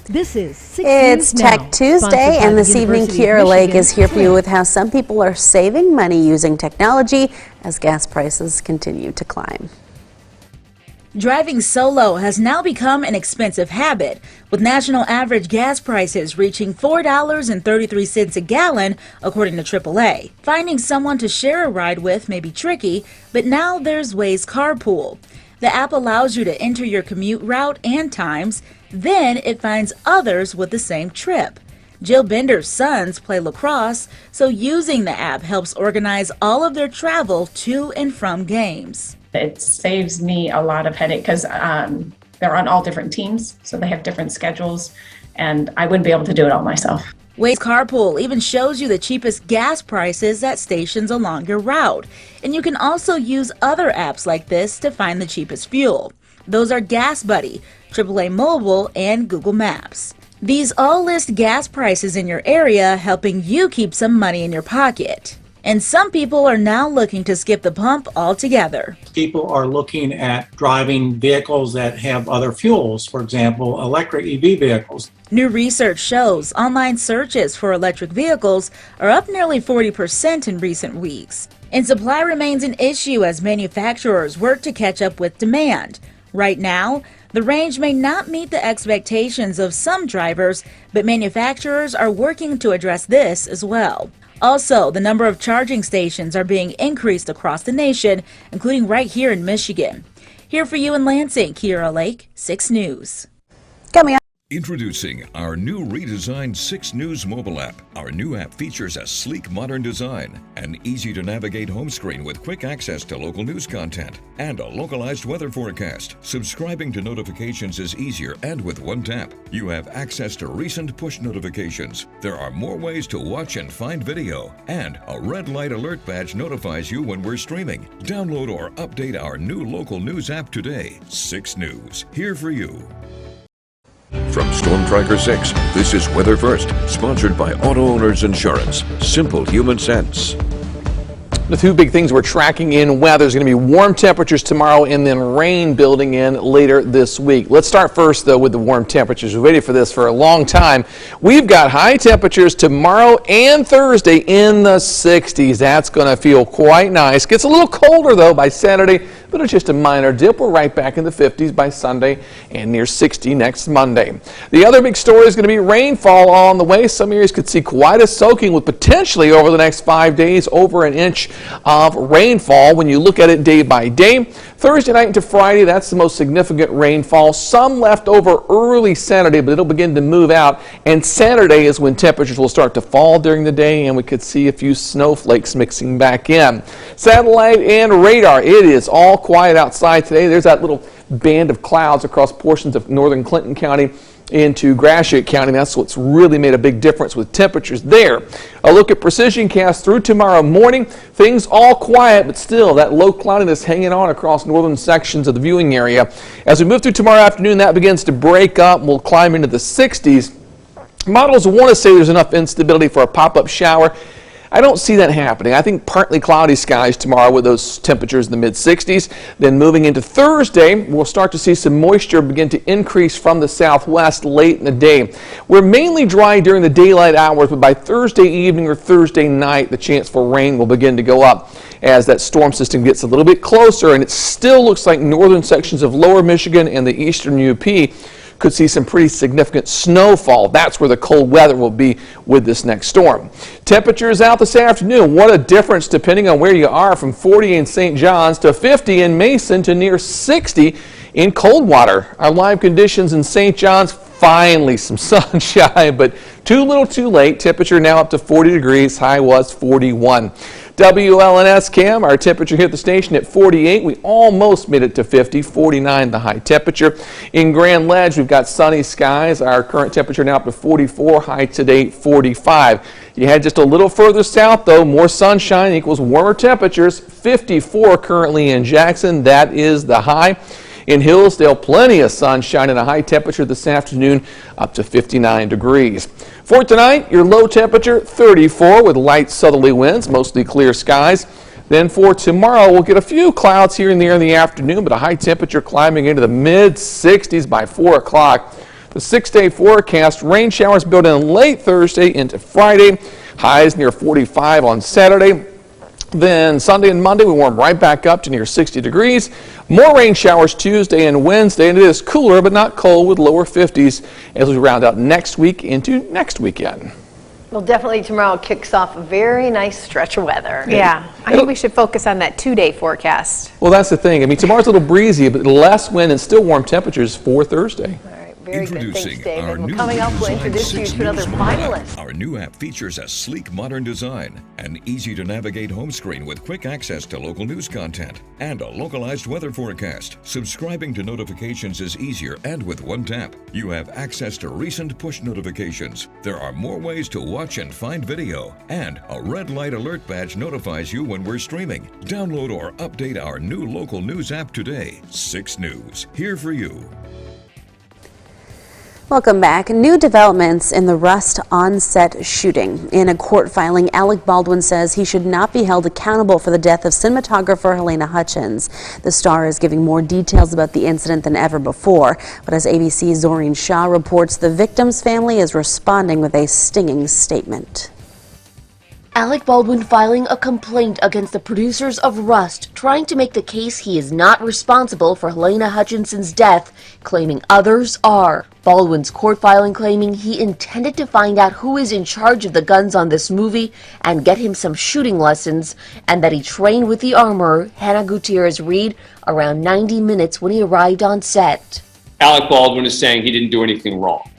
This is 6 It's News Tech Now, Tuesday, and this evening Kiera Lake is here for you with how some people are saving money using technology as gas prices continue to climb. Driving solo has now become an expensive habit, with national average gas prices reaching $4.33 a gallon, according to AAA. Finding someone to share a ride with may be tricky, but now there's Waze Carpool. The app allows you to enter your commute route and times, then it finds others with the same trip. Jill Bender's sons play lacrosse, so using the app helps organize all of their travel to and from games. It saves me a lot of headache because they're on all different teams, so they have different schedules, and I wouldn't be able to do it all myself. Waze Carpool even shows you the cheapest gas prices at stations along your route, and you can also use other apps like this to find the cheapest fuel. Those are Gas Buddy, AAA Mobile, and Google Maps. These all list gas prices in your area, helping you keep some money in your pocket. And some people are now looking to skip the pump altogether. People are looking at driving vehicles that have other fuels, for example, electric EV vehicles. New research shows online searches for electric vehicles are up nearly 40% in recent weeks. And supply remains an issue as manufacturers work to catch up with demand. Right now, the range may not meet the expectations of some drivers, but manufacturers are working to address this as well. Also, the number of charging stations are being increased across the nation, including right here in Michigan. Here for you in Lansing, Kiera Lake, 6 News. Coming up. Introducing our new redesigned 6 News mobile app. Our new app features a sleek, modern design, an easy-to-navigate home screen with quick access to local news content, and a localized weather forecast. Subscribing to notifications is easier, and with one tap, you have access to recent push notifications. There are more ways to watch and find video, and a red light alert badge notifies you when we're streaming. Download or update our new local news app today. 6 News, here for you. From Storm Tracker 6, this is Weather First, sponsored by Auto Owners Insurance. Simple human sense. The two big things we're tracking in weather is going to be warm temperatures tomorrow and then rain building in later this week. Let's start first, though, with the warm temperatures. We've waited for this for a long time. We've got high temperatures tomorrow and Thursday in the 60s. That's going to feel quite nice. Gets a little colder, though, by Saturday, but it's just a minor dip. We're right back in the 50s by Sunday and near 60 next Monday. The other big story is going to be rainfall on the way. Some areas could see quite a soaking with potentially over the next 5 days over an inch of rainfall when you look at it day by day. Thursday night into Friday, that's the most significant rainfall. Some left over early Saturday, but it'll begin to move out. And Saturday is when temperatures will start to fall during the day, and we could see a few snowflakes mixing back in. Satellite and radar, it is all quiet outside today. There's that little band of clouds across portions of northern Clinton County into Gratiot County. That's what's really made a big difference with temperatures there. A look at precision cast through tomorrow morning. Things all quiet, but still that low cloudiness hanging on across northern sections of the viewing area. As we move through tomorrow afternoon, that begins to break up. We'll climb into the 60s. Models want to say there's enough instability for a pop-up shower. I don't see that happening. I think partly cloudy skies tomorrow with those temperatures in the mid-60s. Then moving into Thursday, we'll start to see some moisture begin to increase from the southwest late in the day. We're mainly dry during the daylight hours, but by Thursday evening or Thursday night, the chance for rain will begin to go up as that storm system gets a little bit closer, and it still looks like northern sections of lower Michigan and the eastern UP could see some pretty significant snowfall. That's where the cold weather will be with this next storm. Temperatures out this afternoon. What a difference depending on where you are, from 40 in St. John's to 50 in Mason to near 60 in Coldwater. Our live conditions in St. John's, finally some sunshine, but too little too late. Temperature now up to 40 degrees. High was 41. WLNS Cam, our temperature here at the station at 48. We almost made it to 50, 49 the high temperature. In Grand Ledge, we've got sunny skies. Our current temperature now up to 44, high today 45. You head just a little further south, though, more sunshine equals warmer temperatures. 54 currently in Jackson. That is the high. In Hillsdale, plenty of sunshine and a high temperature this afternoon, up to 59 degrees. For tonight, your low temperature 34 with light southerly winds, mostly clear skies. Then for tomorrow, we'll get a few clouds here and there in the afternoon, but a high temperature climbing into the mid-60s by 4 o'clock. The 6-day forecast, rain showers build in late Thursday into Friday. Highs near 45 on Saturday. Then Sunday and Monday, we warm right back up to near 60 degrees. More rain showers Tuesday and Wednesday, and it is cooler but not cold with lower 50s as we round out next week into next weekend. Well, definitely tomorrow kicks off a very nice stretch of weather. Yeah, I think we should focus on that 2-day forecast. Well, that's the thing. I mean, tomorrow's a little breezy, but less wind and still warm temperatures for Thursday. Very good. Thanks, Introducing David. our Well, new coming up, we'll redesigned introduce you 6 to another News mobile app. finalist. Our new app features a sleek, modern design, an easy-to-navigate home screen with quick access to local news content, and a localized weather forecast. Subscribing to notifications is easier, and with one tap, you have access to recent push notifications. There are more ways to watch and find video, and a red light alert badge notifies you when we're streaming. Download or update our new local news app today. 6 News, here for you. Welcome back. New developments in the Rust on-set shooting. In a court filing, Alec Baldwin says he should not be held accountable for the death of cinematographer Helena Hutchins. The star is giving more details about the incident than ever before. But as ABC's Doreen Shaw reports, the victim's family is responding with a stinging statement. Alec Baldwin filing a complaint against the producers of Rust, trying to make the case he is not responsible for Helena Hutchinson's death, claiming others are. Baldwin's court filing claiming he intended to find out who is in charge of the guns on this movie and get him some shooting lessons, and that he trained with the armorer, Hannah Gutierrez-Reed, around 90 minutes when he arrived on set. Alec Baldwin is saying he didn't do anything wrong,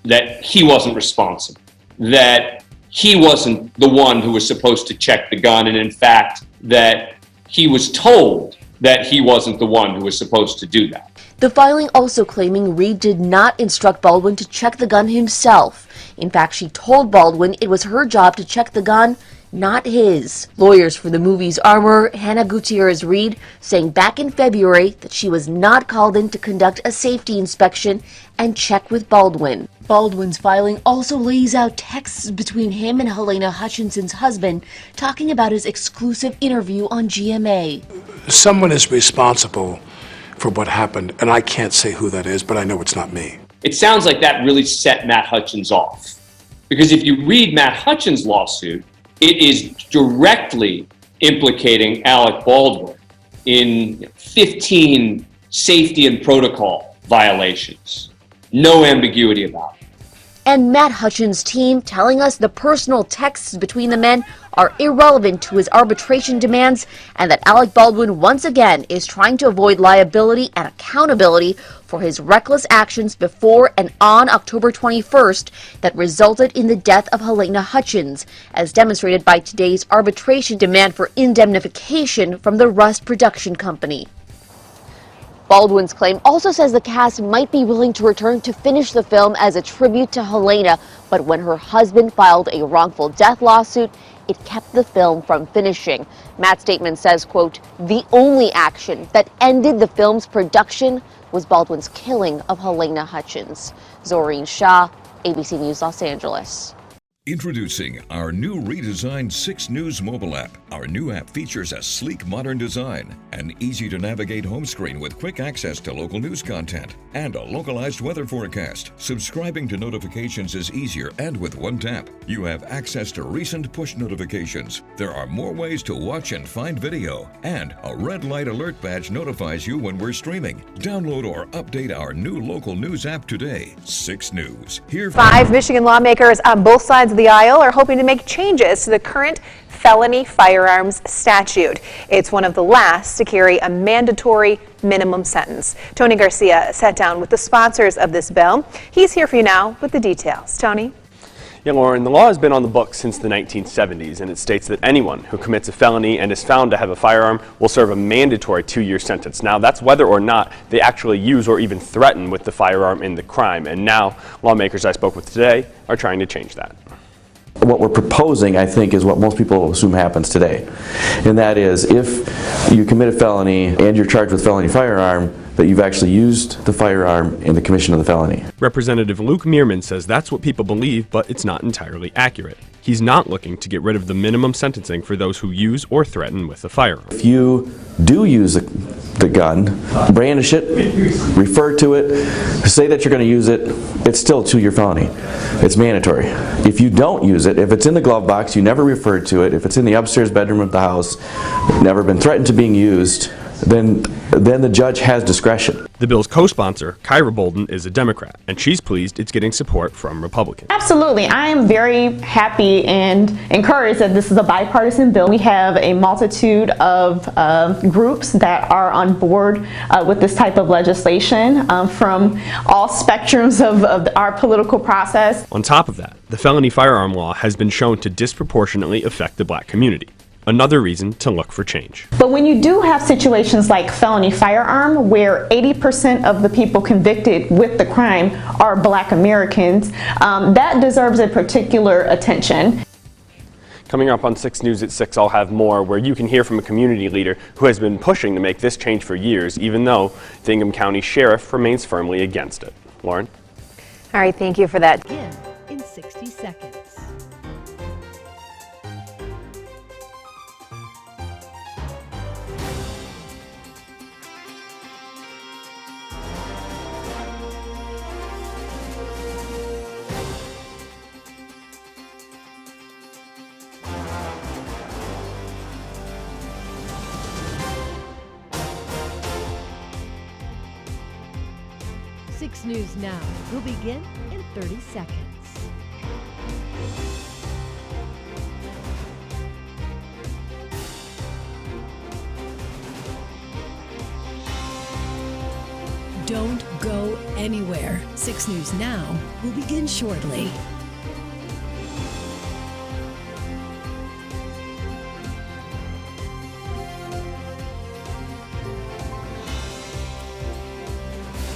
that he wasn't responsible, that he wasn't the one who was supposed to check the gun, and in fact, that he was told that he wasn't the one who was supposed to do that. The filing also claiming Reed did not instruct Baldwin to check the gun himself. In fact, she told Baldwin it was her job to check the gun, not his. Lawyers for the movie's armorer, Hannah Gutierrez-Reed, saying back in February that she was not called in to conduct a safety inspection and check with Baldwin. Baldwin's filing also lays out texts between him and Helena Hutchinson's husband, talking about his exclusive interview on GMA. Someone is responsible for what happened, and I can't say who that is, but I know it's not me. It sounds like that really set Matt Hutchins off. Because if you read Matt Hutchins' lawsuit, it is directly implicating Alec Baldwin in 15 safety and protocol violations. No ambiguity about it. And Matt Hutchins' team telling us the personal texts between the men are irrelevant to his arbitration demands, and that Alec Baldwin once again is trying to avoid liability and accountability for his reckless actions before and on October 21st that resulted in the death of Helena Hutchins, as demonstrated by today's arbitration demand for indemnification from the Rust production company. Baldwin's claim also says the cast might be willing to return to finish the film as a tribute to Helena, but when her husband filed a wrongful death lawsuit, it kept the film from finishing. Matt's statement says, quote, "The only action that ended the film's production was Baldwin's killing of Helena Hutchins." Doreen Shaw, ABC News, Los Angeles. Introducing our new redesigned 6 News mobile app. Our new app features a sleek, modern design, an easy-to-navigate home screen with quick access to local news content, and a localized weather forecast. Subscribing to notifications is easier, and with one tap, you have access to recent push notifications. There are more ways to watch and find video, and a red light alert badge notifies you when we're streaming. Download or update our new local news app today. 6 News, here for 5 Michigan lawmakers on both sides of the aisle are hoping to make changes to the current felony firearms statute. It's one of the last to carry a mandatory minimum sentence. Tony Garcia sat down with the sponsors of this bill. He's here for you now with the details. Tony? Yeah, Lauren, the law has been on the books since the 1970s, and it states that anyone who commits a felony and is found to have a firearm will serve a mandatory 2-year sentence. Now, that's whether or not they actually use or even threaten with the firearm in the crime. And now, lawmakers I spoke with today are trying to change that. What we're proposing, I think, is what most people assume happens today. And that is, if you commit a felony and you're charged with felony firearm, that you've actually used the firearm in the commission of the felony. Representative Luke Meerman says that's what people believe, but it's not entirely accurate. He's not looking to get rid of the minimum sentencing for those who use or threaten with a firearm. If you do use the gun, brandish it, refer to it, say that you're going to use it, it's still a 2-year felony. It's mandatory. If you don't use it, if it's in the glove box, you never referred to it, if it's in the upstairs bedroom of the house, never been threatened to being used, then the judge has discretion. The bill's co-sponsor, Kyra Bolden, is a Democrat, and she's pleased it's getting support from Republicans. Absolutely. I am very happy and encouraged that this is a bipartisan bill. We have a multitude of groups that are on board with this type of legislation from all spectrums of our political process. On top of that, the felony firearm law has been shown to disproportionately affect the black community. Another reason to look for change. But when you do have situations like felony firearm, where 80% of the people convicted with the crime are black Americans, that deserves a particular attention. Coming up on 6 News at 6, I'll have more where you can hear from a community leader who has been pushing to make this change for years, even though the Ingham County Sheriff remains firmly against it. Lauren? All right, thank you for that. Begin in 60 seconds. Six News Now will begin in 30 seconds. Don't go anywhere. 6 News Now will begin shortly.